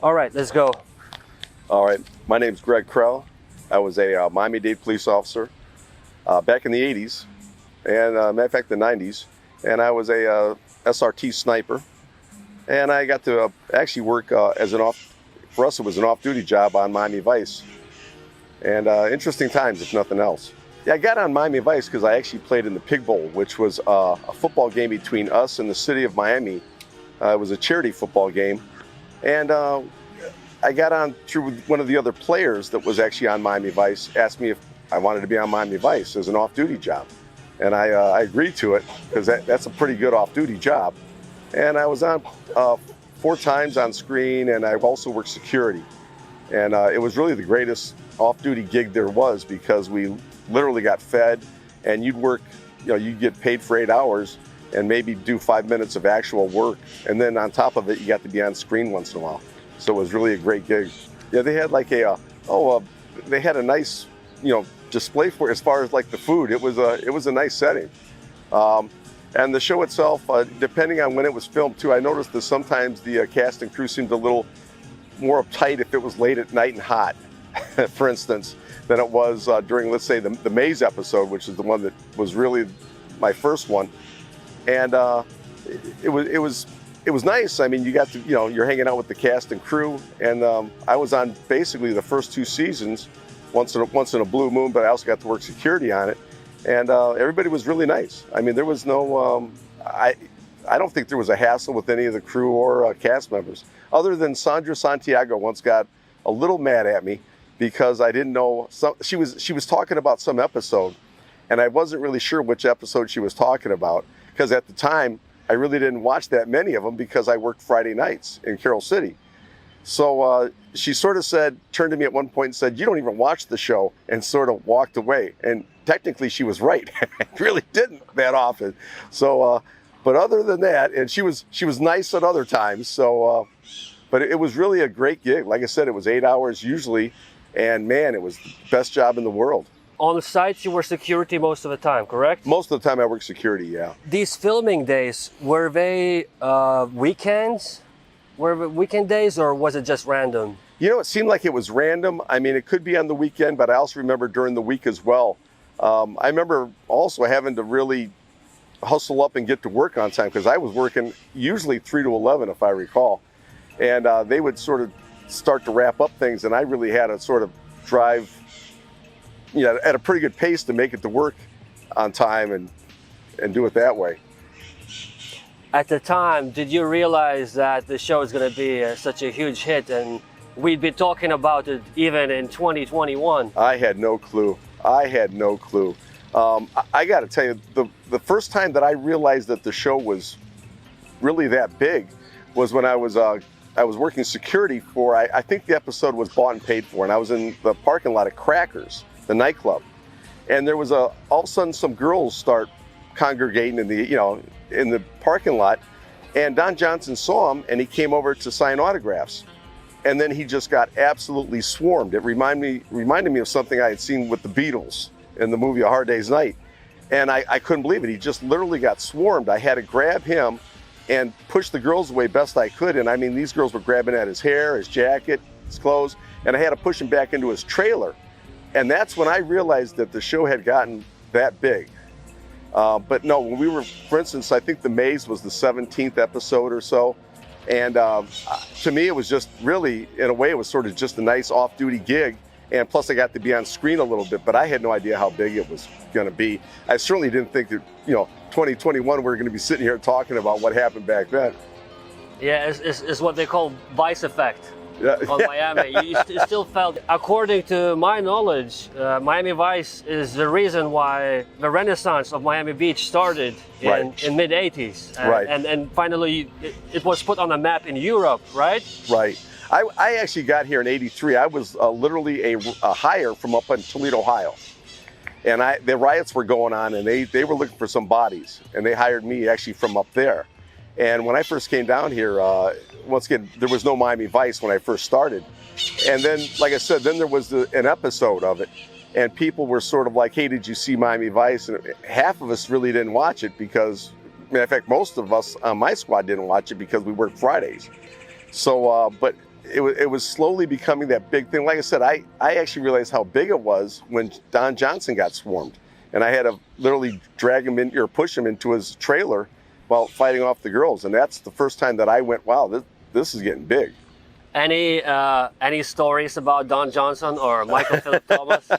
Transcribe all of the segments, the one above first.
All right, let's go. All right, my name's Kral. I was a Miami-Dade police officer back in the 80s, and matter of fact, the 90s. And I was a SRT sniper. And I got to actually work for us it was an off-duty job on Miami Vice. And interesting times, if nothing else. Yeah, I got on Miami Vice because I actually played in the Pig Bowl, which was a football game between us and the city of Miami. It was a charity football game. And I got on through one of the other players that was actually on Miami Vice, asked me if I wanted to be on Miami Vice as an off-duty job. And I agreed to it because that's a pretty good off-duty job. And I was on 4 times on screen, and I've also worked security. And it was really the greatest off-duty gig there was because we literally got fed, and you'd work, you'd get paid for 8 hours and maybe do 5 minutes of actual work. And then on top of it, you got to be on screen once in a while. So it was really a great gig. Yeah, they had like they had a nice, display for as far as like the food. It was a nice setting. And the show itself, depending on when it was filmed too, I noticed that sometimes the cast and crew seemed a little more uptight if it was late at night and hot, for instance, than it was during, let's say, the Maze episode, which is the one that was really my first one. And it was nice. I mean, you got to, you're hanging out with the cast and crew, and I was on basically the first 2 seasons, once in a blue moon, but I also got to work security on it. And everybody was really nice. I mean, there was no, I don't think there was a hassle with any of the crew or cast members, other than Sandra Santiago once got a little mad at me because I didn't know, she was talking about some episode, and I wasn't really sure which episode she was talking about, because at the time, I really didn't watch that many of them because I worked Friday nights in Carol City. So she sort of turned to me at one point and said, "You don't even watch the show," and sort of walked away. And technically she was right. I really didn't that often. So, but other than that, and she was nice at other times. So, but it was really a great gig. Like I said, it was 8 hours usually, and man, it was the best job in the world. On the sites, you were security most of the time, correct? Most of the time I worked security, yeah. These filming days, were they weekends? Were weekend days, or was it just random? It seemed like it was random. I mean, it could be on the weekend, but I also remember during the week as well. I remember also having to really hustle up and get to work on time because I was working usually 3 to 11, if I recall. And they would sort of start to wrap up things, and I really had to sort of drive at a pretty good pace to make it to work on time and do it that way. At the time, did you realize that the show is going to be such a huge hit, and we'd be talking about it even in 2021? I had no clue. I got to tell you, the first time that I realized that the show was really that big was when I was working security for, I think the episode was Bought and Paid For, and I was in the parking lot at Crackers, the nightclub. And there was all of a sudden some girls start congregating in the parking lot, and Don Johnson saw him and he came over to sign autographs. And then he just got absolutely swarmed. It reminded me of something I had seen with the Beatles in the movie A Hard Day's Night. And I couldn't believe it. He just literally got swarmed. I had to grab him and push the girls away best I could. And I mean, these girls were grabbing at his hair, his jacket, his clothes, and I had to push him back into his trailer. And that's when I realized that the show had gotten that big. But no, when we were, for instance, I think The Maze was the 17th episode or so. And to me, it was just really, in a way, it was sort of just a nice off-duty gig. And plus, I got to be on screen a little bit, but I had no idea how big it was going to be. I certainly didn't think that, 2021, we're going to be sitting here talking about what happened back then. Yeah, it's what they call Vice effect. Yeah. On Miami. You still felt, according to my knowledge, Miami Vice is the reason why the renaissance of Miami Beach started in mid-80s. Right. And finally, it was put on a map in Europe, right? Right. I actually got here in '83. I was literally a hire from up in Toledo, Ohio. And the riots were going on, and they were looking for some bodies. And they hired me actually from up there. And when I first came down here, once again, there was no Miami Vice when I first started. And then, like I said, then there was an episode of it. And people were sort of like, "Hey, did you see Miami Vice?" And half of us really didn't watch it because, matter of fact, most of us on my squad didn't watch it because we worked Fridays. So, but it was slowly becoming that big thing. Like I said, I actually realized how big it was when Don Johnson got swarmed. And I had to literally drag him in or push him into his trailer while fighting off the girls. And that's the first time that I went, wow, this is getting big. Any stories about Don Johnson or Michael Philip Thomas?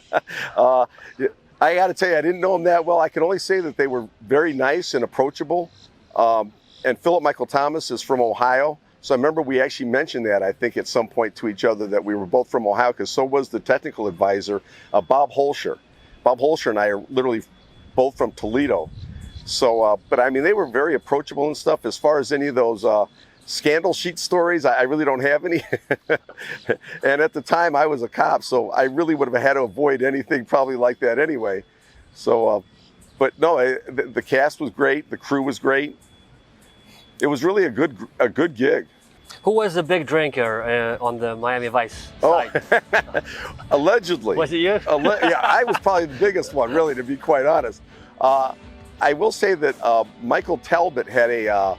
I got to tell you, I didn't know him that well. I can only say that they were very nice and approachable. And Philip Michael Thomas is from Ohio. So I remember we actually mentioned that, I think, at some point to each other, that we were both from Ohio, because so was the technical advisor, Bob Holscher. Bob Holscher and I are literally both from Toledo. So, but I mean, they were very approachable and stuff. As far as any of those scandal sheet stories, I really don't have any. And at the time I was a cop, so I really would have had to avoid anything probably like that anyway. So, but no, the cast was great. The crew was great. It was really a good gig. Who was the big drinker on the Miami Vice side? Oh, allegedly. Was it you? Yeah, I was probably the biggest one, really, to be quite honest. I will say that Michael Talbot had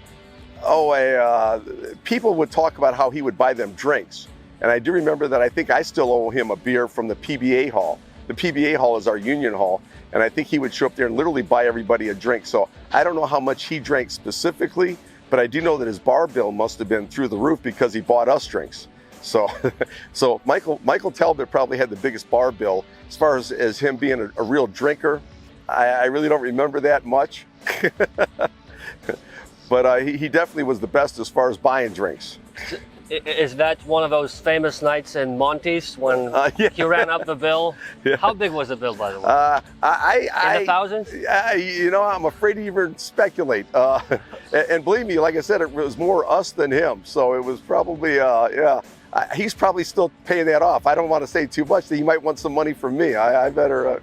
people would talk about how he would buy them drinks. And I do remember that I think I still owe him a beer from the PBA hall. The PBA hall is our union hall. And I think he would show up there and literally buy everybody a drink. So I don't know how much he drank specifically, but I do know that his bar bill must have been through the roof because he bought us drinks. So, so Michael Talbot probably had the biggest bar bill. As far as him being a real drinker, I really don't remember that much. But he definitely was the best as far as buying drinks. Is that one of those famous nights in Monty's when he ran up the bill? Yeah. How big was the bill, by the way? In the thousands? You know, I'm afraid to even speculate. And believe me, like I said, it was more us than him. So it was probably, he's probably still paying that off. I don't want to say too much. That he might want some money from me. I better.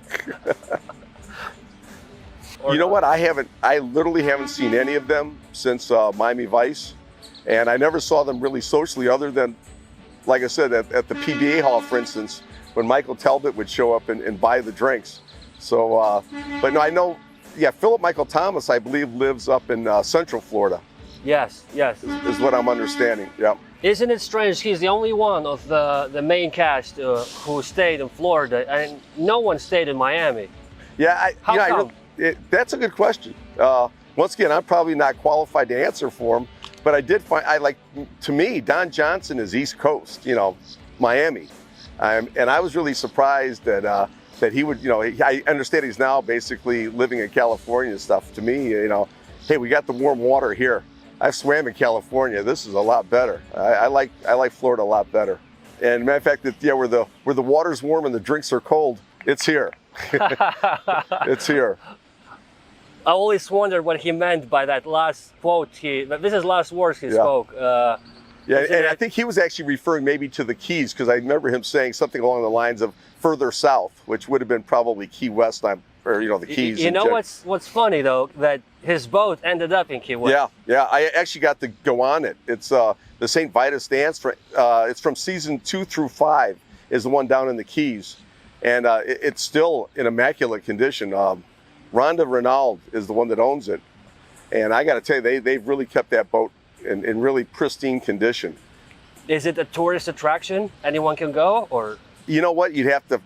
You know what? I literally haven't seen any of them since Miami Vice. And I never saw them really socially, other than, like I said, at the PBA hall, for instance, when Michael Talbot would show up and buy the drinks. So, but no, I know, Philip Michael Thomas, I believe, lives up in Central Florida. Yes. Is what I'm understanding, yeah. Isn't it strange? He's the only one of the main cast who stayed in Florida, and no one stayed in Miami. Yeah, How come? That's a good question. Once again, I'm probably not qualified to answer for him. But I did find, to me, Don Johnson is East Coast, Miami. And I was really surprised that he would, I understand he's now basically living in California and stuff. To me, hey, we got the warm water here. I swam in California. This is a lot better. I like Florida a lot better. And matter of fact, where the water's warm and the drinks are cold, it's here. It's here. I always wondered what he meant by that last quote. This is last words he spoke. And I think he was actually referring maybe to the Keys, because I remember him saying something along the lines of further south, which would have been probably Key West, or the Keys. You know what's funny though, that his boat ended up in Key West. Yeah. I actually got to go on it. It's the St. Vitus dance. It's from season 2 through 5 is the one down in the Keys, and it's still in immaculate condition. Rhonda Renaud is the one that owns it. And I got to tell you, they've really kept that boat in really pristine condition. Is it a tourist attraction? Anyone can go? Or you know what? You'd have to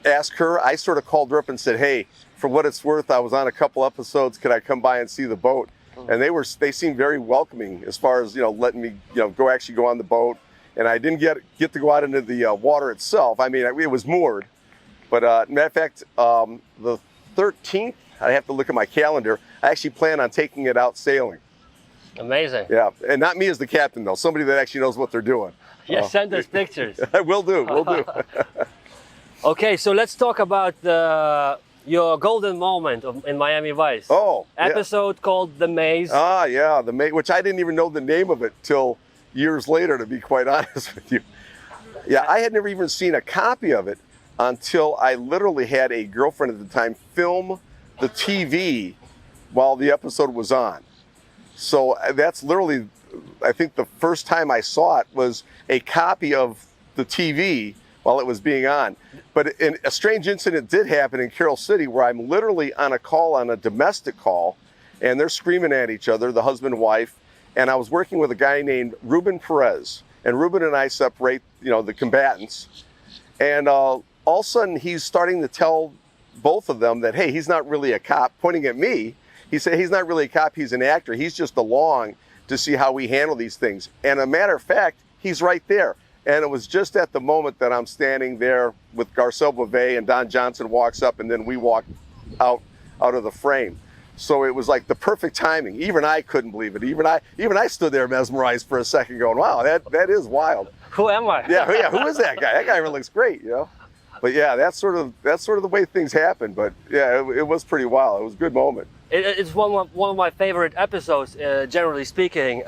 ask her. I sort of called her up and said, hey, for what it's worth, I was on a couple episodes. Could I come by and see the boat? And they seemed very welcoming as far as, letting me, go on the boat. And I didn't get to go out into the water itself. I mean, it was moored. But matter of fact, the 13th, I have to look at my calendar. I actually plan on taking it out sailing. Amazing. Yeah, and not me as the captain though. Somebody that actually knows what they're doing. Yeah, send us pictures. Will do. Okay, so let's talk about your golden moment in Miami Vice. Episode called The Maze. The Maze, which I didn't even know the name of it till years later, to be quite honest with you. Yeah, I had never even seen a copy of it until I literally had a girlfriend at the time film the TV while the episode was on. So that's literally, I think the first time I saw it was a copy of the TV while it was being on. But a strange incident did happen in Carol City, where I'm literally on a domestic call, and they're screaming at each other, the husband and wife, and I was working with a guy named Ruben Perez. and Ruben and I separate, the combatants. And all of a sudden, he's starting to tell both of them that, hey, he's not really a cop, pointing at me. He said, he's not really a cop, he's an actor. He's just along to see how we handle these things. And a matter of fact, he's right there. And it was just at the moment that I'm standing there with Garcelle Beauvais, and Don Johnson walks up, and then we walk out of the frame. So it was like the perfect timing. Even I couldn't believe it. Even I stood there mesmerized for a second, going, "Wow, that is wild." Who am I? Yeah. Who is that guy? That guy really looks great, But yeah, that's sort of the way things happen. But yeah, it was pretty wild. It was a good moment. It's one of my favorite episodes, generally speaking.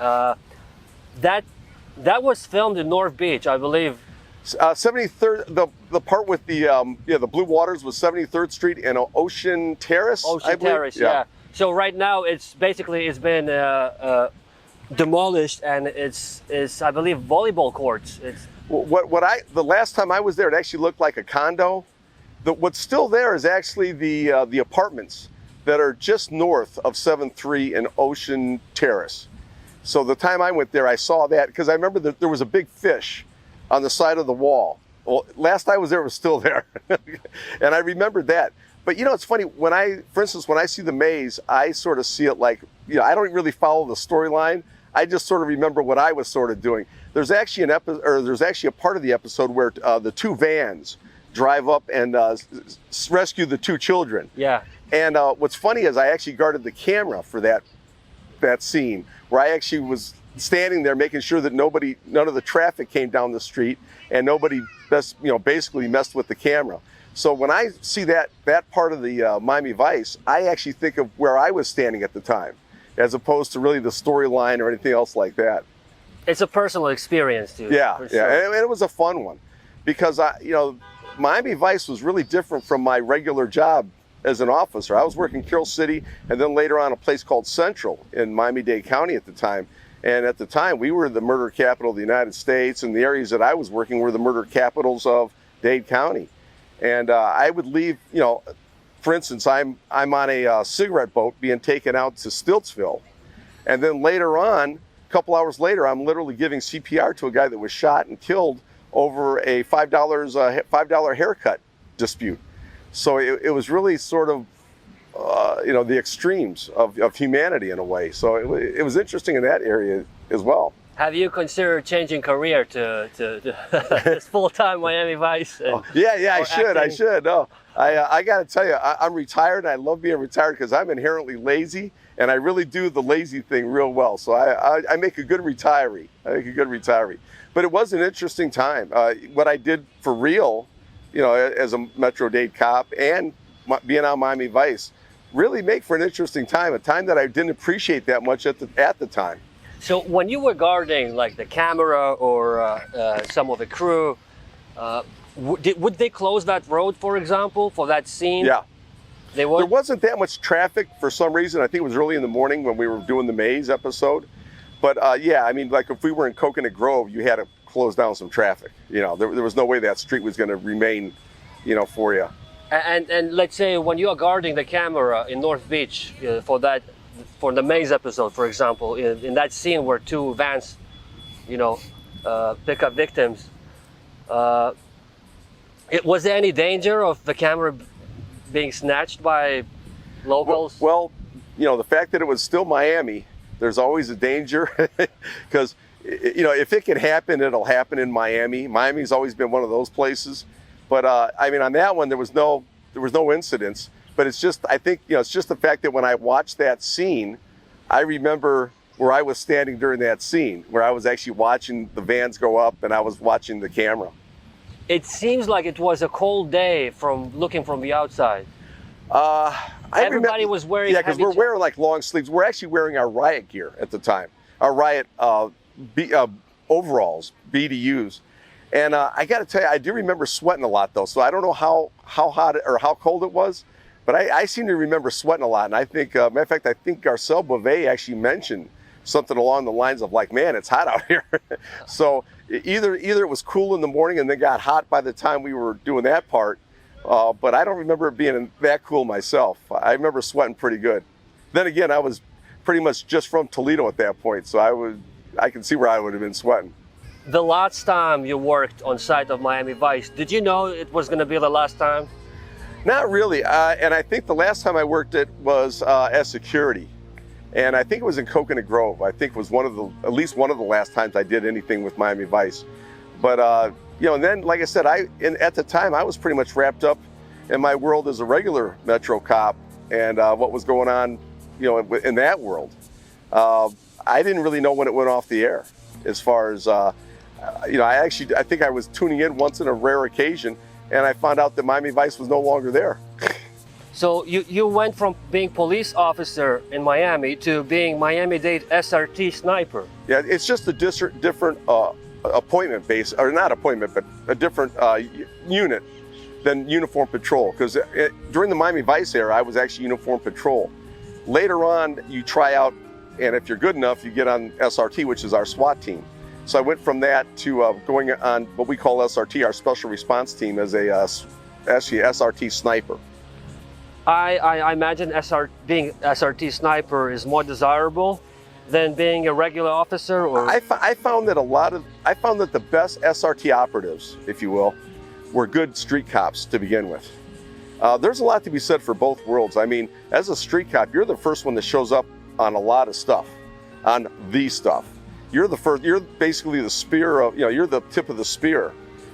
That was filmed in North Beach, I believe. 73rd. The part with the blue waters was 73rd Street and Ocean Terrace. Ocean Terrace, yeah. So right now it's been demolished, and it's I believe volleyball courts. The last time I was there, it actually looked like a condo. What's still there is actually the apartments that are just north of 7th and Ocean Terrace. So the time I went there, I saw that because I remember that there was a big fish on the side of the wall. Well, last I was there, it was still there, and I remembered that. But it's funny, for instance, when I see the maze, I sort of see it like, I don't really follow the storyline. I just sort of remember what I was sort of doing. There's actually a part of the episode where the two vans drive up and rescue the two children. Yeah. And what's funny is I actually guarded the camera for that scene, where I actually was standing there making sure that none of the traffic came down the street, and nobody basically messed with the camera. So when I see that part of the Miami Vice, I actually think of where I was standing at the time, as opposed to really the storyline or anything else like that. It's a personal experience, too. Yeah, sure. yeah, and it was a fun one, because Miami Vice was really different from my regular job as an officer. I was working Carroll City, and then later on a place called Central in Miami-Dade County at the time. And at the time, we were the murder capital of the United States, and the areas that I was working were the murder capitals of Dade County. And I would leave, for instance, I'm on a cigarette boat being taken out to Stiltsville. And then later on, a couple hours later, I'm literally giving CPR to a guy that was shot and killed over a $5 haircut dispute. So it was really sort of, the extremes of humanity in a way. So it was interesting in that area as well. Have you considered changing career to this full-time Miami Vice? I should. No, I got to tell you, I'm retired, and I love being retired because I'm inherently lazy, and I really do the lazy thing real well. So I make a good retiree. But it was an interesting time. What I did for real, as a Metro-Dade cop and being on Miami Vice, really make for an interesting time, a time that I didn't appreciate that much at the time. So when you were guarding like the camera or some of the crew, would they close that road, for example, for that scene? Yeah. They would? There wasn't that much traffic for some reason. I think it was early in the morning when we were doing the maze episode. But like if we were in Coconut Grove, you had to close down some traffic. There was no way that street was going to remain, for you. And let's say when you are guarding the camera in North Beach for the maze episode, for example, in that scene where two vans, pick up victims, was there any danger of the camera being snatched by locals? Well, the fact that it was still Miami, there's always a danger because, if it can happen, it'll happen in Miami. Miami's always been one of those places. But on that one, there was no incidents. But it's just, I think, it's just the fact that when I watched that scene, I remember where I was standing during that scene, where I was actually watching the vans go up and I was watching the camera. It seems like it was a cold day from looking from the outside. Everybody was wearing because we're wearing like long sleeves. We're actually wearing our riot gear at the time, our riot overalls, BDUs. And I got to tell you, I do remember sweating a lot, though. So I don't know how hot or how cold it was, but I seem to remember sweating a lot. And I think, matter of fact, I think Garcelle Beauvais actually mentioned something along the lines of like, "Man, it's hot out here." So either it was cool in the morning and then got hot by the time we were doing that part. But I don't remember it being that cool myself. I remember sweating pretty good. Then again, I was pretty much just from Toledo at that point, so I can see where I would have been sweating. The last time you worked on site of Miami Vice, did you know it was going to be the last time? Not really, and I think the last time I worked it was as security, and I think it was in Coconut Grove. I think it was at least one of the last times I did anything with Miami Vice. But you know, and then like I said, at the time I was pretty much wrapped up in my world as a regular Metro cop and what was going on, you know, in that world. I didn't really know when it went off the air. As far as you know, I think I was tuning in once in a rare occasion, and I found out that Miami Vice was no longer there. So you went from being police officer in Miami to being Miami-Dade SRT sniper. Yeah, it's just a different appointment base, or not appointment, but a different unit than uniform patrol. Because during the Miami Vice era, I was actually uniform patrol. Later on, you try out, and if you're good enough, you get on SRT, which is our SWAT team. So I went from that to going on what we call SRT, our Special Response Team, as a actually SRT sniper. I imagine being SRT sniper is more desirable than being a regular officer, or I found that the best SRT operatives, if you will, were good street cops to begin with. There's a lot to be said for both worlds. I mean, as a street cop, you're the first one that shows up on a lot of stuff, on the stuff. You're basically the spear of, you know, you're the tip of the spear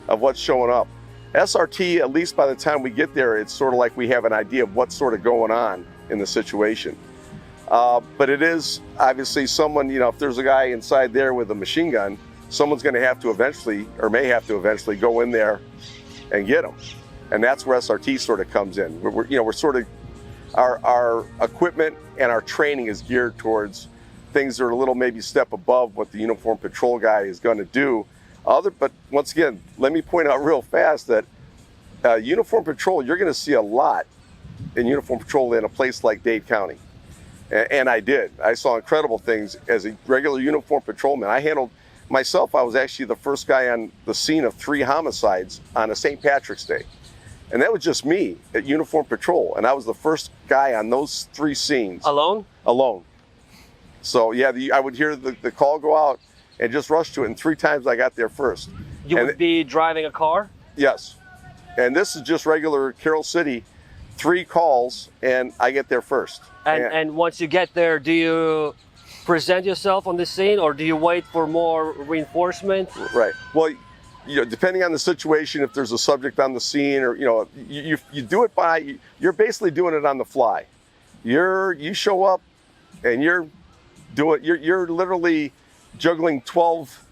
of what's showing up. SRT, at least by the time we get there, it's sort of like we have an idea of what's sort of going on in the situation. But it is obviously someone, you know, if there's a guy inside there with a machine gun, someone's going to have to eventually, or may have to eventually, go in there and get him. And that's where SRT sort of comes in. We're sort of, our equipment and our training is geared towards things that are a little maybe step above what the uniform patrol guy is going to do. But once again, let me point out real fast that uniform patrol, you're going to see a lot in uniform patrol in a place like Dade County. And I did. I saw incredible things as a regular uniform patrolman. I was actually the first guy on the scene of 3 homicides on a St. Patrick's Day. And that was just me at uniform patrol. And I was the first guy on those 3 scenes. alone? Alone. So yeah, I would hear the call go out and just rush to it. And 3 times I got there first. You would be driving a car? Yes. And this is just regular Carroll City, 3 calls, and I get there first. And once you get there, do you present yourself on the scene, or do you wait for more reinforcement? Right. Well, you know, depending on the situation, if there's a subject on the scene, or, you know, you do it you're basically doing it on the fly. You show up and you're literally juggling 12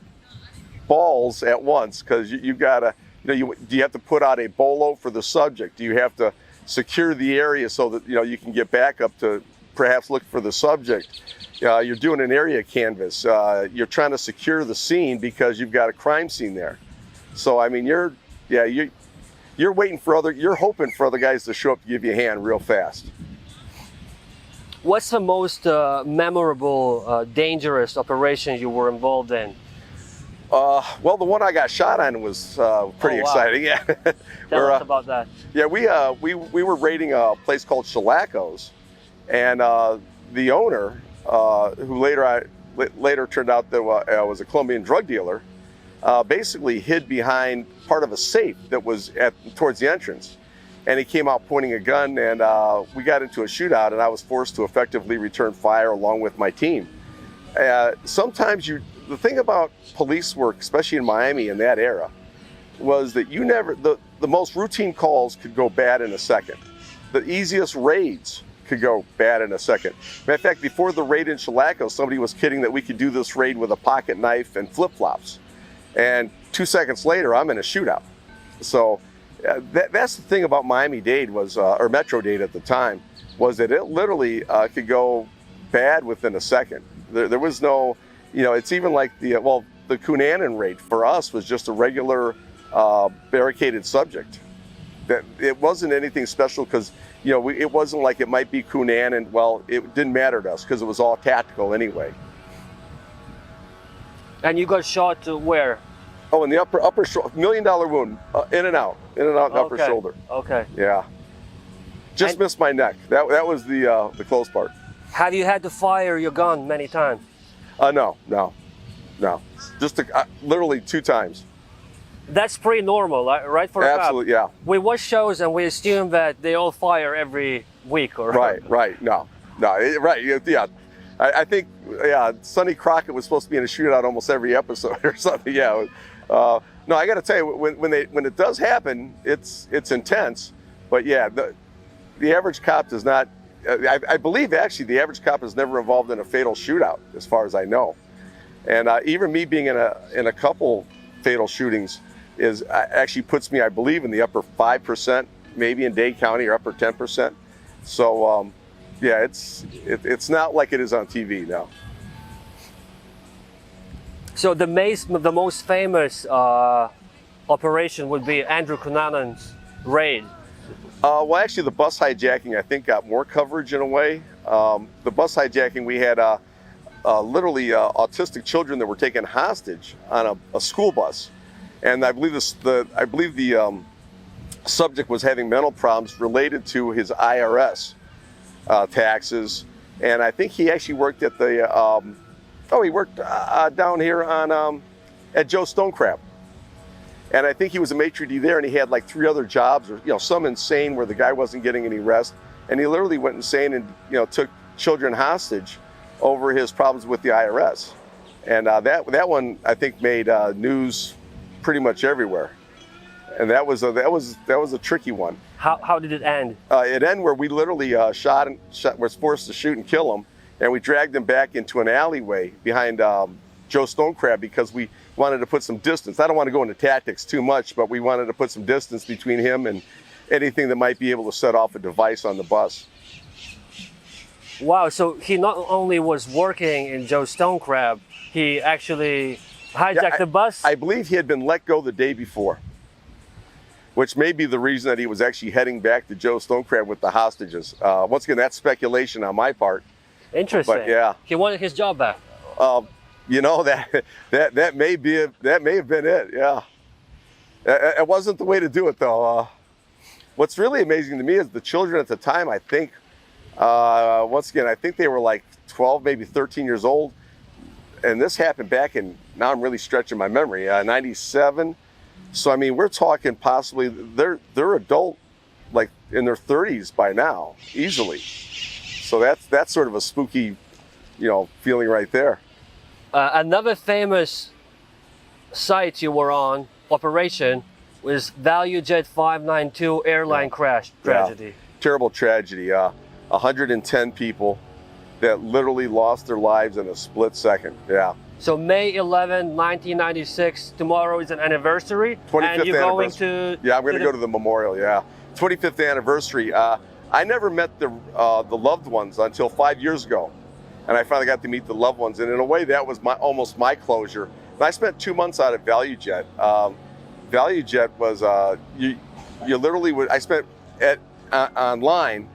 balls at once, because you've got to, do you have to put out a bolo for the subject? Do you have to secure the area so that, you know, you can get back up to perhaps look for the subject? You're doing an area canvas. You're trying to secure the scene because you've got a crime scene there. So I mean, you're waiting for you're hoping for other guys to show up to give you a hand real fast. What's the most memorable, dangerous operation you were involved in? Well, the one I got shot on was pretty exciting. Yeah. Tell us about that. Yeah, we were raiding a place called Shellacos, and the owner, who later turned out that was a Colombian drug dealer, basically hid behind part of a safe that was towards the entrance. And he came out pointing a gun, and we got into a shootout, and I was forced to effectively return fire along with my team. Sometimes the thing about police work, especially in Miami in that era, was that the most routine calls could go bad in a second. The easiest raids could go bad in a second. Matter of fact, before the raid in Shellacos, somebody was kidding that we could do this raid with a pocket knife and flip-flops. And 2 seconds later, I'm in a shootout. So that's the thing about Miami-Dade or Metro-Dade at the time, was that it literally could go bad within a second. There was no, it's even like the Cunanan raid for us was just a regular barricaded subject. That it wasn't anything special because, it wasn't like it might be Cunanan. Well, it didn't matter to us because it was all tactical anyway. And you got shot where? Oh, in the upper $1 million wound, in and out upper shoulder. Okay. Yeah. Just missed my neck. That was the close part. Have you had to fire your gun many times? No. no. Just literally 2 times. That's pretty normal, right? For a cop. Absolutely, yeah. We watch shows and we assume that they all fire every week, or Right. No, right. Yeah. I think, yeah, Sonny Crockett was supposed to be in a shootout almost every episode or something. Yeah. No, I got to tell you, when it does happen, it's intense. But yeah, the average cop does not. I believe actually the average cop is never involved in a fatal shootout, as far as I know. And even me being in a couple fatal shootings actually puts me, I believe, in the upper 5%, maybe in Dade County, or upper 10%. So yeah, it's not like it is on TV now. So the most famous operation would be Andrew Cunanan's raid. Well, actually, the bus hijacking, I think, got more coverage in a way. The bus hijacking, we had literally autistic children that were taken hostage on a school bus, and I believe the subject was having mental problems related to his IRS taxes, and I think he actually worked at the he worked down here on at Joe Stonecrab. And I think he was a maitre d' there, and he had like 3 other jobs, or some insane where the guy wasn't getting any rest, and he literally went insane and took children hostage over his problems with the IRS. And that one I think made news pretty much everywhere. And that was a tricky one. How did it end? It ended where we literally was forced to shoot and kill him, and we dragged him back into an alleyway behind Joe Stonecrab because we wanted to put some distance. I don't want to go into tactics too much, but we wanted to put some distance between him and anything that might be able to set off a device on the bus. Wow, so he not only was working in Joe Stonecrab, he actually hijacked the bus? I believe he had been let go the day before, which may be the reason that he was actually heading back to Joe Stonecrab with the hostages. Once again, that's speculation on my part. Interesting. But yeah. He wanted his job back. That may have been it. Yeah, it wasn't the way to do it though. What's really amazing to me is the children at the time. I think once again, I think they were like 12, maybe 13 years old, and this happened back in, now I'm really stretching my memory, 97. So I mean, we're talking possibly they're adult, like in their 30s by now, easily. So that's sort of a spooky, feeling right there. Another famous site you were on, operation, was ValuJet 592 airline crash tragedy. Yeah. Terrible tragedy. 110 people that literally lost their lives in a split second. Yeah. So May 11, 1996, tomorrow is an anniversary. 25th and you're anniversary. Going to... Yeah, I'm going to go to the memorial, yeah. 25th anniversary. I never met the loved ones until 5 years ago. And I finally got to meet the loved ones. And in a way, that was almost my closure. And I spent 2 months out at ValuJet. ValuJet was, you literally would, I spent online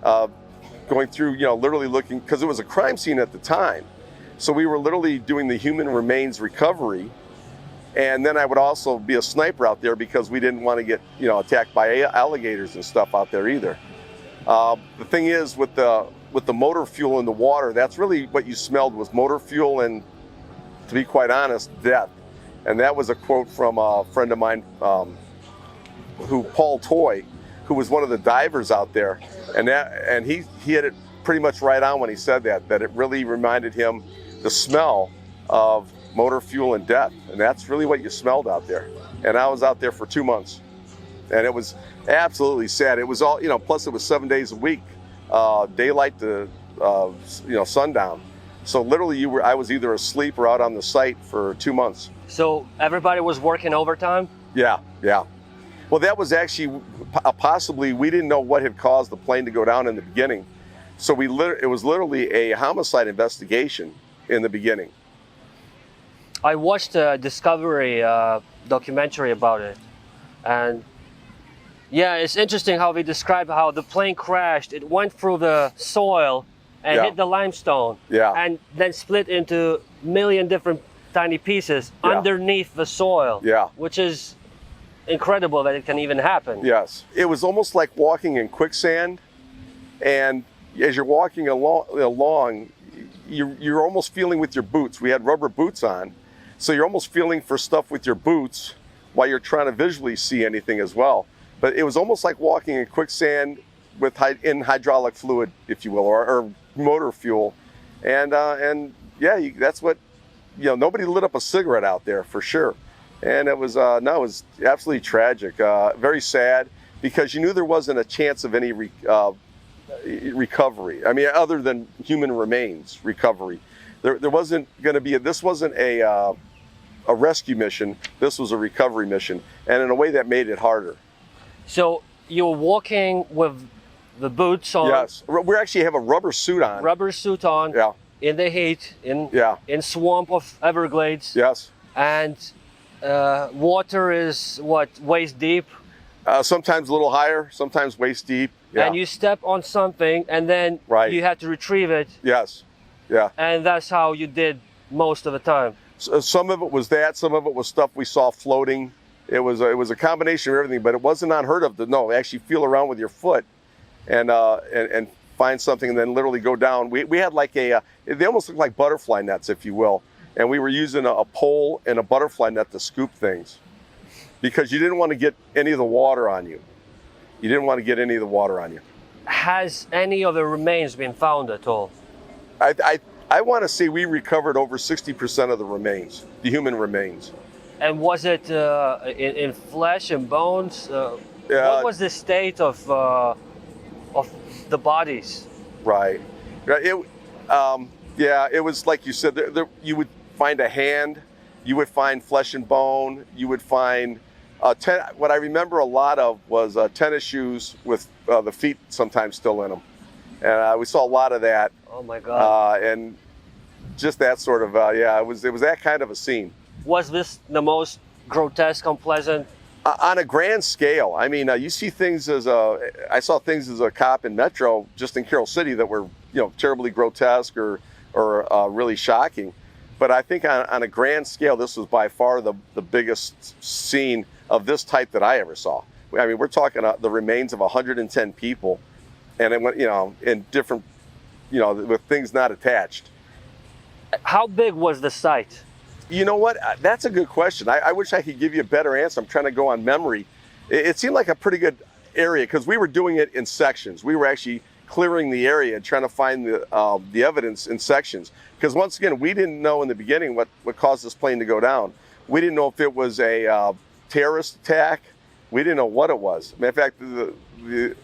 going through, literally looking, because it was a crime scene at the time. So we were literally doing the human remains recovery. And then I would also be a sniper out there because we didn't want to get, attacked by alligators and stuff out there either. The thing is, with the motor fuel in the water, that's really what you smelled, was motor fuel and, to be quite honest, death. And that was a quote from a friend of mine, Paul Toy, who was one of the divers out there. And he hit it pretty much right on when he said that it really reminded him the smell of motor fuel and death. And that's really what you smelled out there. And I was out there for 2 months. And it was absolutely sad. It was all, plus it was 7 days a week, daylight to, sundown. So literally I was either asleep or out on the site for 2 months. So everybody was working overtime? Yeah. Well, that was actually possibly, we didn't know what had caused the plane to go down in the beginning. So it was literally a homicide investigation in the beginning. I watched a Discovery documentary about it. And yeah, it's interesting how they describe how the plane crashed. It went through the soil and hit the limestone. Yeah. And then split into a million different tiny pieces underneath the soil. Yeah. Which is incredible that it can even happen. Yes. It was almost like walking in quicksand. And as you're walking along, you're almost feeling with your boots. We had rubber boots on, so you're almost feeling for stuff with your boots while you're trying to visually see anything as well. But it was almost like walking in quicksand in hydraulic fluid, if you will, or motor fuel. And yeah, that's what, nobody lit up a cigarette out there for sure. And it was, it was absolutely tragic, very sad, because you knew there wasn't a chance of any recovery. I mean, other than human remains recovery. There wasn't going to be, this wasn't a rescue mission, this was a recovery mission. And in a way that made it harder. So you were walking with the boots on? Yes, we actually have a rubber suit on. Rubber suit on. Yeah. In the heat, in swamp of Everglades. Yes. And water is what, waist deep? Sometimes a little higher, sometimes waist deep. Yeah. And you step on something, and then you had to retrieve it. Yes. Yeah. And that's how you did most of the time. So, some of it was that. Some of it was stuff we saw floating. It was a combination of everything, but it wasn't unheard of to actually feel around with your foot and find something and then literally go down. We had like they almost looked like butterfly nets, if you will. And we were using a pole and a butterfly net to scoop things because you didn't want to get any of the water on you. You didn't want to get any of the water on you. Has any of the remains been found at all? I want to say we recovered over 60% of the remains, the human remains. And was it in flesh and bones? What was the state of the bodies? Right. It was like you said. You would find a hand, you would find flesh and bone, you would find. What I remember a lot of was tennis shoes with the feet sometimes still in them, and we saw a lot of that. Oh my God! And just that sort of it was that kind of a scene. Was this the most grotesque, unpleasant? On a grand scale, I mean, you see things I saw things as a cop in Metro, just in Carroll City, that were terribly grotesque or really shocking. But I think on a grand scale, this was by far the biggest scene of this type that I ever saw. I mean, we're talking the remains of 110 people, and it went, in different, with things not attached. How big was the site? You know what? That's a good question. I wish I could give you a better answer. I'm trying to go on memory. It seemed like a pretty good area because we were doing it in sections. We were actually clearing the area and trying to find the evidence in sections. Because once again, we didn't know in the beginning what caused this plane to go down. We didn't know if it was a terrorist attack. We didn't know what it was. Matter of fact, you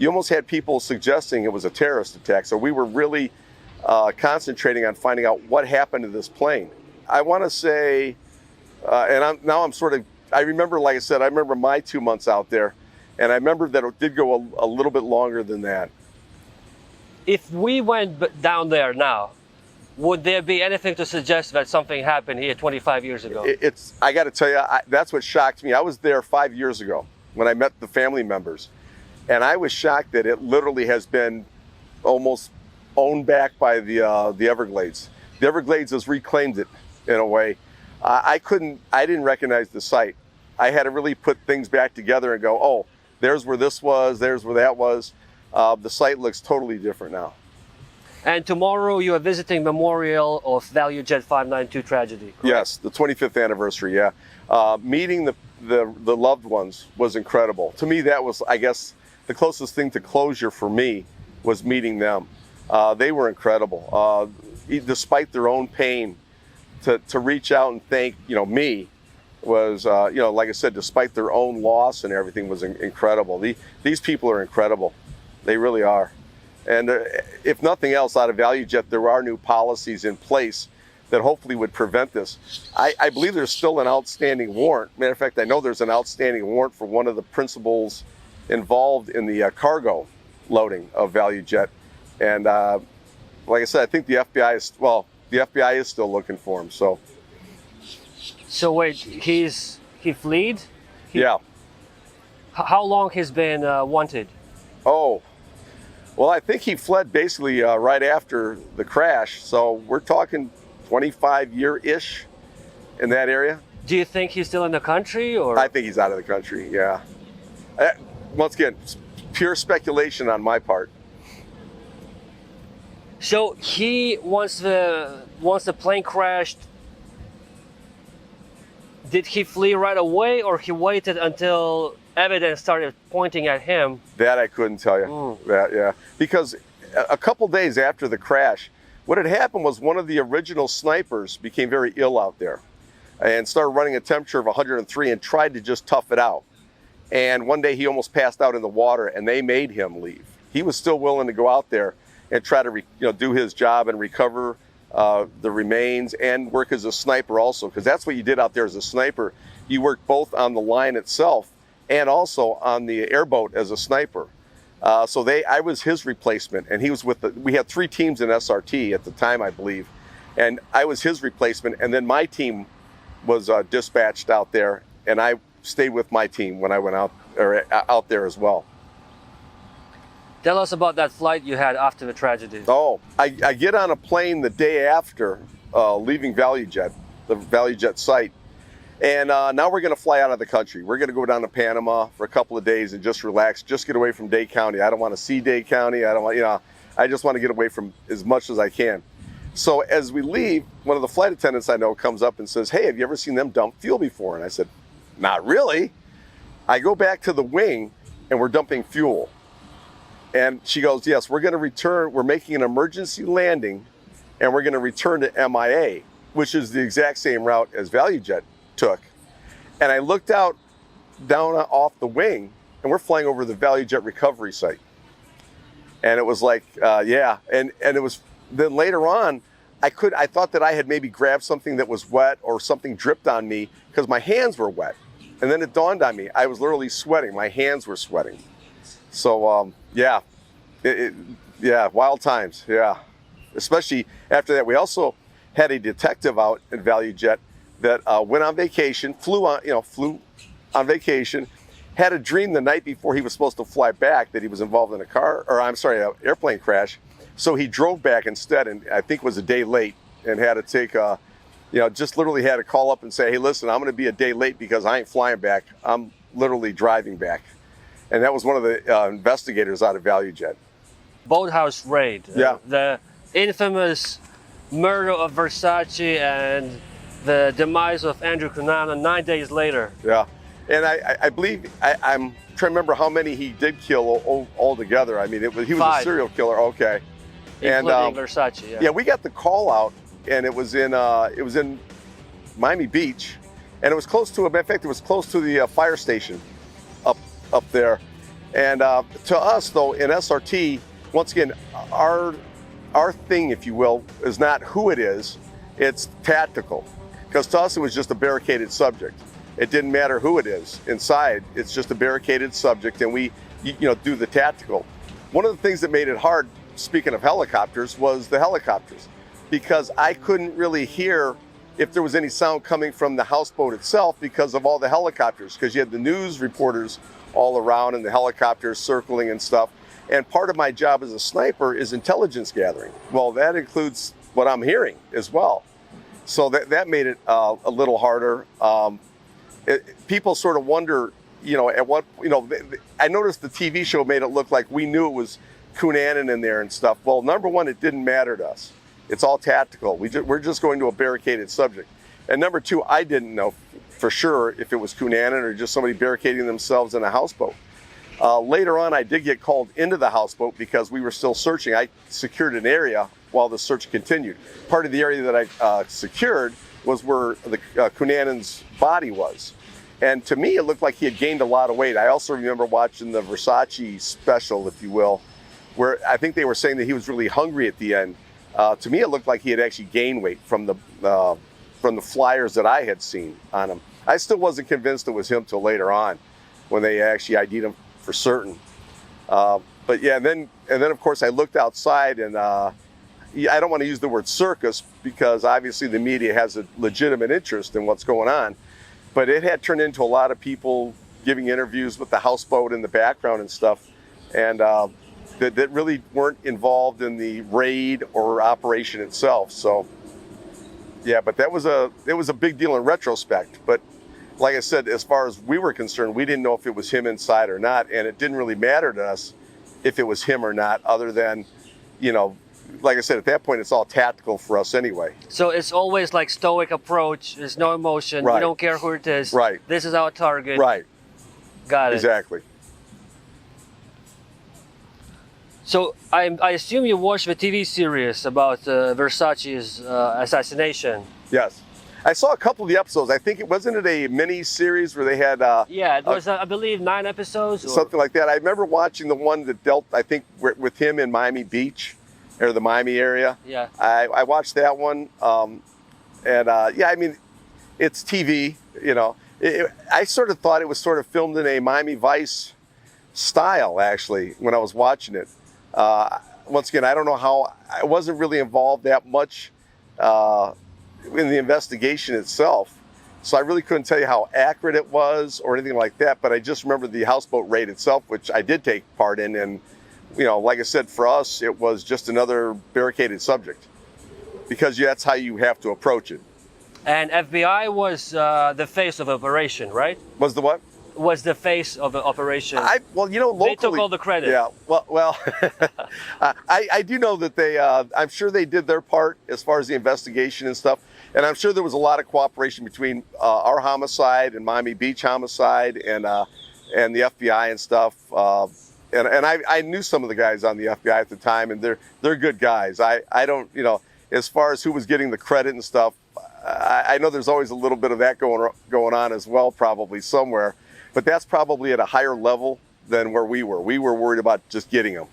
almost had people suggesting it was a terrorist attack. So we were really concentrating on finding out what happened to this plane. I want to say, I remember, like I said, I remember my 2 months out there, and I remember that it did go a little bit longer than that. If we went down there now, would there be anything to suggest that something happened here 25 years ago? I got to tell you, that's what shocked me. I was there 5 years ago when I met the family members, and I was shocked that it literally has been almost owned back by the Everglades. The Everglades has reclaimed it in a way. I didn't recognize the site. I had to really put things back together and go, oh, there's where this was, there's where that was. The site looks totally different now. And tomorrow you are visiting Memorial of ValuJet 592 tragedy, correct? Yes, the 25th anniversary, yeah. Meeting the loved ones was incredible. To me, that was, I guess, the closest thing to closure for me was meeting them. They were incredible. Despite their own pain, to reach out and thank me was like I said, despite their own loss and everything, was incredible. These people are incredible, they really are. And if nothing else, out of ValuJet, there are new policies in place that hopefully would prevent this. I believe there's still an outstanding warrant. Matter of fact, I know there's an outstanding warrant for one of the principals involved in the cargo loading of ValuJet. And like I said, I think the FBI is still looking for him. So wait, he fled? Yeah. How long has been wanted? Oh, well, I think he fled basically right after the crash. So we're talking 25-year-ish in that area. Do you think he's still in the country, or? I think he's out of the country. Yeah. Once again, pure speculation on my part. So he once the plane crashed, did he flee right away, or he waited until evidence started pointing at him? That I couldn't tell you. That, yeah, because a couple days after the crash, what had happened was one of the original snipers became very ill out there and started running a temperature of 103 and tried to just tough it out. And one day he almost passed out in the water, and they made him leave. He was still willing to go out there and try to do his job and recover the remains and work as a sniper also, because that's what you did out there as a sniper. You worked both on the line itself and also on the airboat as a sniper. So I was his replacement, and he was with we had 3 teams in SRT at the time, I believe, and I was his replacement, and then my team was dispatched out there, and I stayed with my team when I went out there as well. Tell us about that flight you had after the tragedy. Oh, I get on a plane the day after leaving ValuJet, the ValuJet site, and now we're going to fly out of the country. We're going to go down to Panama for a couple of days and just relax, just get away from Dade County. I don't want to see Dade County. I don't want, I just want to get away from as much as I can. So as we leave, one of the flight attendants I know comes up and says, "Hey, have you ever seen them dump fuel before?" And I said, "Not really." I go back to the wing, and we're dumping fuel. And she goes, "Yes, we're going to return. We're making an emergency landing, and we're going to return to MIA, which is the exact same route as ValuJet took." And I looked out down off the wing, and we're flying over the ValuJet recovery site. And it was like, yeah. And it was, then later on, I thought that I had maybe grabbed something that was wet or something dripped on me because my hands were wet. And then it dawned on me, I was literally sweating. My hands were sweating. So, yeah, yeah, wild times, yeah. Especially after that, we also had a detective out at ValuJet that went on vacation, flew on vacation, had a dream the night before he was supposed to fly back that he was involved in an airplane crash. So he drove back instead, and I think was a day late, and had to take just literally had to call up and say, "Hey, listen, I'm going to be a day late because I ain't flying back. I'm literally driving back." And that was one of the investigators out of ValuJet. Boathouse raid. Yeah. The infamous murder of Versace and the demise of Andrew Cunanan 9 days later. Yeah. And I believe, I'm trying to remember how many he did kill altogether. I mean, he was 5. A serial killer. Okay. Including Versace, yeah. Yeah, we got the call out, and it was in Miami Beach, and it was close to, in fact, it was close to the fire station up there. And to us, though, in SRT, once again, our thing, if you will, is not who it is, it's tactical. Because to us, it was just a barricaded subject. It didn't matter who it is inside, it's just a barricaded subject, and we do the tactical. One of the things that made it hard, speaking of helicopters, was the helicopters, because I couldn't really hear if there was any sound coming from the houseboat itself because of all the helicopters, because you had the news reporters all around and the helicopters circling and stuff. And part of my job as a sniper is intelligence gathering. Well, that includes what I'm hearing as well. So that made it a little harder. People sort of wonder, at what, I noticed the TV show made it look like we knew it was Cunanan in there and stuff. Well, number one, it didn't matter to us. It's all tactical. We're just going to a barricaded subject. And number two, I didn't know for sure if it was Cunanan or just somebody barricading themselves in a houseboat. Later on, I did get called into the houseboat because we were still searching. I secured an area while the search continued. Part of the area that I secured was where the Cunanan's body was. And to me, it looked like he had gained a lot of weight. I also remember watching the Versace special, if you will, where I think they were saying that he was really hungry at the end. To me, it looked like he had actually gained weight from the flyers that I had seen on him. I still wasn't convinced it was him till later on, when they actually ID'd him for certain. But yeah, and then of course I looked outside, and I don't want to use the word circus because obviously the media has a legitimate interest in what's going on, but it had turned into a lot of people giving interviews with the houseboat in the background and stuff, and that really weren't involved in the raid or operation itself. So yeah, but it was a big deal in retrospect. But like I said, as far as we were concerned, we didn't know if it was him inside or not, and it didn't really matter to us if it was him or not, other than, like I said, at that point, it's all tactical for us anyway. So it's always like stoic approach. There's no emotion. Right. We don't care who it is. Right. This is our target. Right. Got it. Exactly. So I assume you watched the TV series about Versace's assassination. Yes. I saw a couple of the episodes. I think wasn't it a mini series where they had Yeah, it was I believe 9 episodes. Or... something like that. I remember watching the one that dealt, I think, with him in Miami Beach or the Miami area. Yeah. I watched that one, yeah, I mean, it's TV. You know, I sort of thought it was sort of filmed in a Miami Vice style actually when I was watching it. Once again, I don't know how I wasn't really involved that much. In the investigation itself, so I really couldn't tell you how accurate it was or anything like that, but I just remember the houseboat raid itself, which I did take part in, and you know, like I said, for us it was just another barricaded subject because that's how you have to approach it. And FBI was the face of operation, right? Was the what? Was the face of the operation. Well, you know, locally, they took all the credit. Yeah, well, I do know that they, I'm sure they did their part as far as the investigation and stuff, and I'm sure there was a lot of cooperation between our homicide and Miami Beach homicide and the FBI and stuff. And I knew some of the guys on the FBI at the time, and they're good guys. I don't, you know, as far as who was getting the credit and stuff, I know there's always a little bit of that going on as well, probably somewhere. But that's probably at a higher level than where we were. We were worried about just getting them.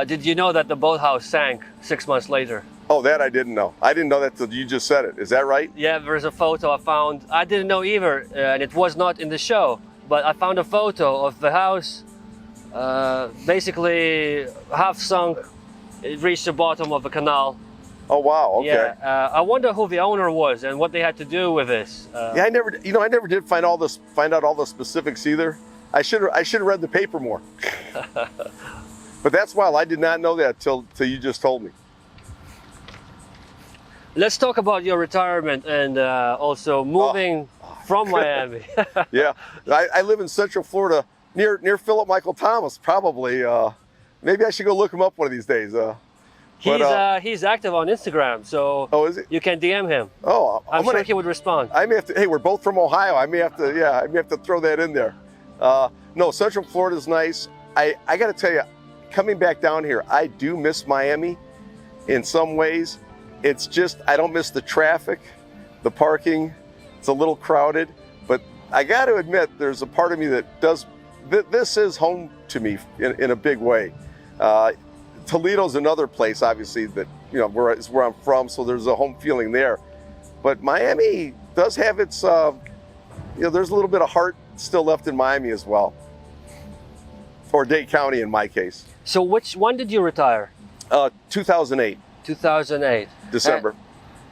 Did you know that the boathouse sank 6 months later? Oh, that I didn't know. I didn't know that till you just said it. Is that right? Yeah, there's a photo I found. I didn't know either, and it was not in the show. But I found a photo of the house, basically half sunk. It reached the bottom of the canal. Oh wow! Okay. Yeah, I wonder who the owner was and what they had to do with this. Yeah, I never did find out all the specifics either. I should have read the paper more. But that's wild. I did not know that till you just told me. Let's talk about your retirement and also moving from Miami. Yeah, I live in Central Florida, near Philip Michael Thomas. Probably. Maybe I should go look him up one of these days. He's active on Instagram, so oh, is he? You can DM him. Oh, I'm sure he would respond. I may have to. Hey, we're both from Ohio. I may have to throw that in there. No, Central Florida is nice. I got to tell you, coming back down here, I do miss Miami in some ways. It's just I don't miss the traffic, the parking. It's a little crowded, but I got to admit, there's a part of me that does. This is home to me in a big way. Toledo's another place, obviously, that where I'm from, so there's a home feeling there. But Miami does have its, there's a little bit of heart still left in Miami as well, or Dade County in my case. So when did you retire? 2008. 2008. December.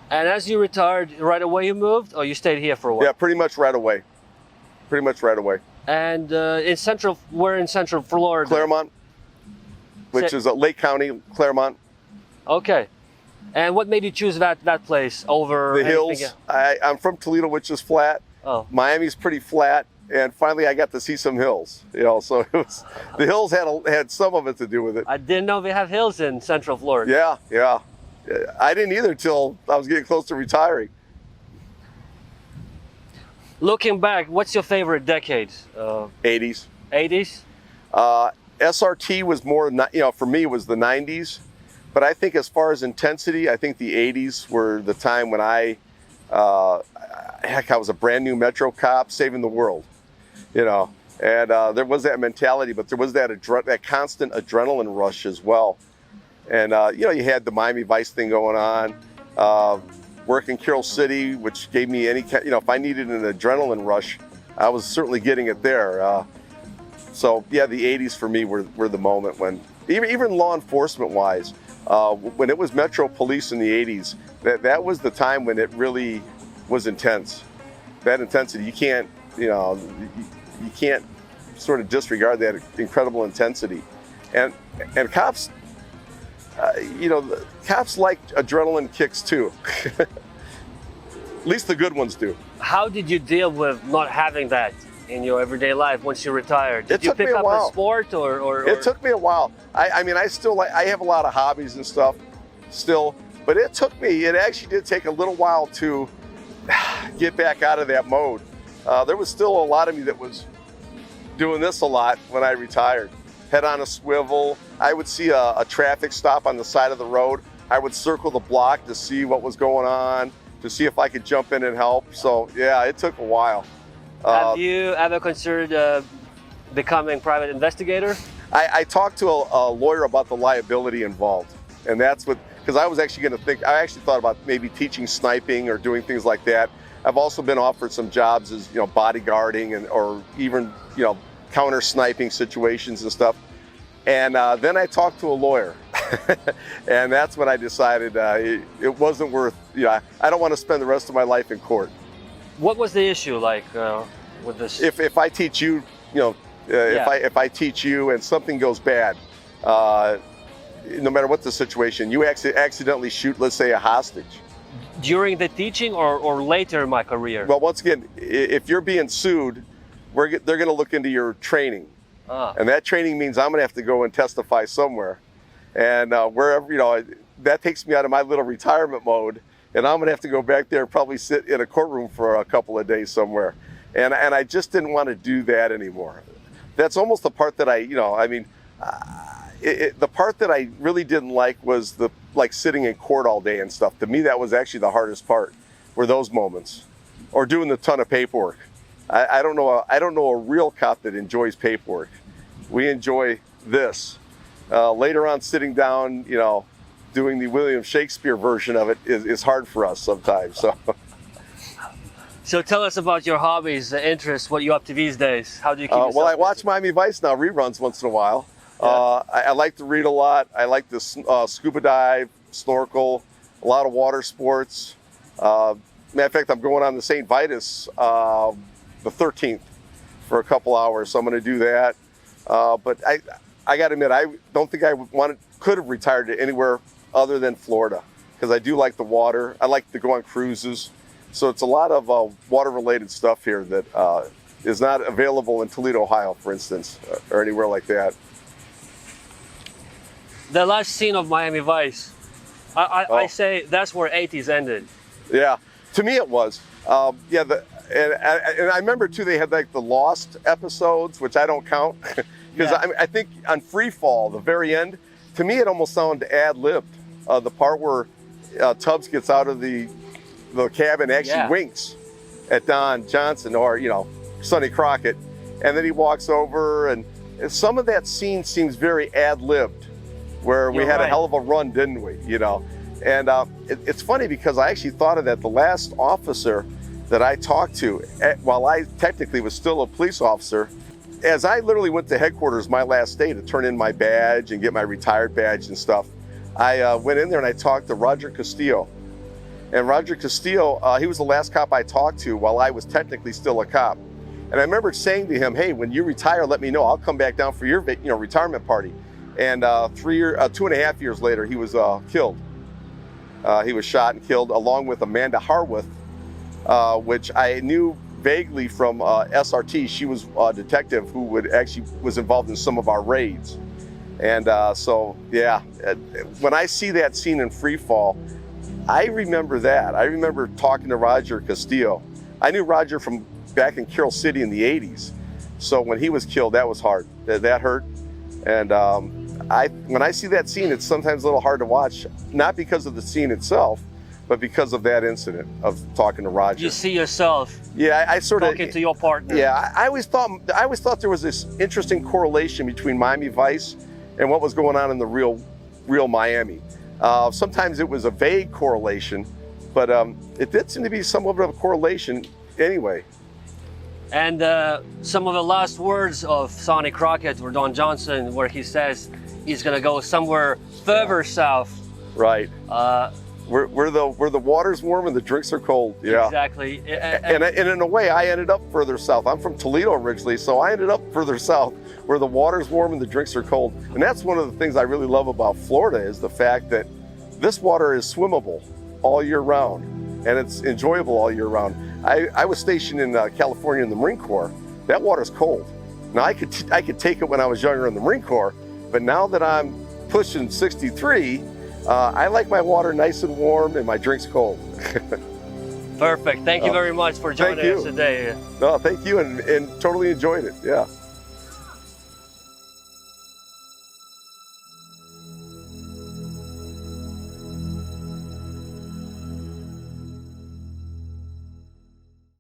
And as you retired, right away you moved, or you stayed here for a while? Yeah, pretty much right away. And we're in Central Florida. Claremont, which is Lake County, Claremont. Okay. And what made you choose that place over the hills? I'm from Toledo, which is flat. Oh. Miami's pretty flat, and finally I got to see some hills. So it was the hills had some of it to do with it. I didn't know they have hills in Central Florida. Yeah. I didn't either till I was getting close to retiring. Looking back, what's your favorite decade? 80s. 80s? SRT was more, for me, it was the 90s. But I think as far as intensity, I think the 80s were the time when I was a brand new Metro cop saving the world, And there was that mentality, but there was that constant adrenaline rush as well. And, you had the Miami Vice thing going on. Work in Kral City, which gave me if I needed an adrenaline rush, I was certainly getting it there. So yeah, the 80s for me were the moment when, even law enforcement wise, when it was Metro Police in the 80s, that was the time when it really was intense. That intensity, you can't sort of disregard that incredible intensity. And cops, cops like adrenaline kicks too. At least the good ones do. How did you deal with not having that in your everyday life once you retired? Did It you took me pick a up while. a sport or? It took me a while. I mean, I still I have a lot of hobbies and stuff still, but it actually did take a little while to get back out of that mode. There was still a lot of me that was doing this a lot when I retired. Head on a swivel. I would see a traffic stop on the side of the road. I would circle the block to see what was going on, to see if I could jump in and help. So yeah, it took a while. Have you ever considered becoming private investigator? I talked to a lawyer about the liability involved, and that's what, because I was actually going to think, I actually thought about maybe teaching sniping or doing things like that. I've also been offered some jobs as, you know, bodyguarding and or even, you know, counter sniping situations and stuff. And then I talked to a lawyer, and that's when I decided it wasn't worth, you know, I don't want to spend the rest of my life in court. What was the issue like with this? If I teach you, you know, if I teach you and something goes bad, no matter what the situation, you accidentally shoot, let's say, a hostage. During the teaching or later in my career? Well, once again, if you're being sued, they're going to look into your training. And that training means I'm going to have to go and testify somewhere. And wherever, you know, that takes me out of my little retirement mode. And I'm going to have to go back there and probably sit in a courtroom for a couple of days somewhere. And I just didn't want to do that anymore. That's almost the part that the part that I really didn't like was like sitting in court all day and stuff. To me, that was actually the hardest part, were those moments, or doing the ton of paperwork. I don't know a real cop that enjoys paperwork. We enjoy this. Later on, sitting down, you know, doing the William Shakespeare version of it is hard for us sometimes. So tell us about your hobbies, interests, what you're up to these days. How do you keep yourself well, I busy? watch Miami Vice now, reruns once in a while. Yeah. I like to read a lot. I like to scuba dive, snorkel, a lot of water sports. Matter of fact, I'm going on the St. Vitus the 13th for a couple hours, so I'm going to do that. But I got to admit, I don't think I could have retired to anywhere other than Florida, because I do like the water. I like to go on cruises. So it's a lot of water-related stuff here that is not available in Toledo, Ohio, for instance, or anywhere like that. The last scene of Miami Vice, I say that's where 80s ended. Yeah, to me it was. And I remember too, they had like the Lost episodes, which I don't count, because I think on Free Fall, the very end, to me it almost sounded ad-libbed. The part where Tubbs gets out of the cabin, actually winks at Don Johnson, or, you know, Sonny Crockett, and then he walks over, and some of that scene seems very ad-libbed, where we had a hell of a run, didn't we? You know, and it's funny because I actually thought of that. The last officer that I talked to, while I technically was still a police officer, as I literally went to headquarters my last day to turn in my badge and get my retired badge and stuff, I went in there and I talked to Roger Castillo. And Roger Castillo, he was the last cop I talked to while I was technically still a cop. And I remember saying to him, "Hey, when you retire, let me know. I'll come back down for your, you know, retirement party." And 2.5 years later, he was killed. He was shot and killed, along with Amanda Harworth, which I knew vaguely from SRT. She was a detective who was involved in some of our raids. And so, yeah, when I see that scene in Free Fall, I remember that. I remember talking to Roger Castillo. I knew Roger from back in Carroll City in the 80s. So when he was killed, that was hard. That hurt. And when I see that scene, it's sometimes a little hard to watch, not because of the scene itself, but because of that incident of talking to Roger. You see yourself. Yeah, I sort of talking to your partner. Yeah, I always thought there was this interesting correlation between Miami Vice and what was going on in the real Miami. Sometimes it was a vague correlation, but it did seem to be somewhat of a correlation anyway. And some of the last words of Sonny Crockett or Don Johnson, where he says he's going to go somewhere further south. Right. Where the water's warm and the drinks are cold. Yeah. Exactly. And in a way, I ended up further south. I'm from Toledo originally, so I ended up further south where the water's warm and the drinks are cold. And that's one of the things I really love about Florida, is the fact that this water is swimmable all year round, and it's enjoyable all year round. I was stationed in California in the Marine Corps, that water's cold. Now I could take it when I was younger in the Marine Corps, but now that I'm pushing 63, I like my water nice and warm and my drinks cold. Perfect. Thank you very much for joining us today. No, thank you, and totally enjoyed it. Yeah.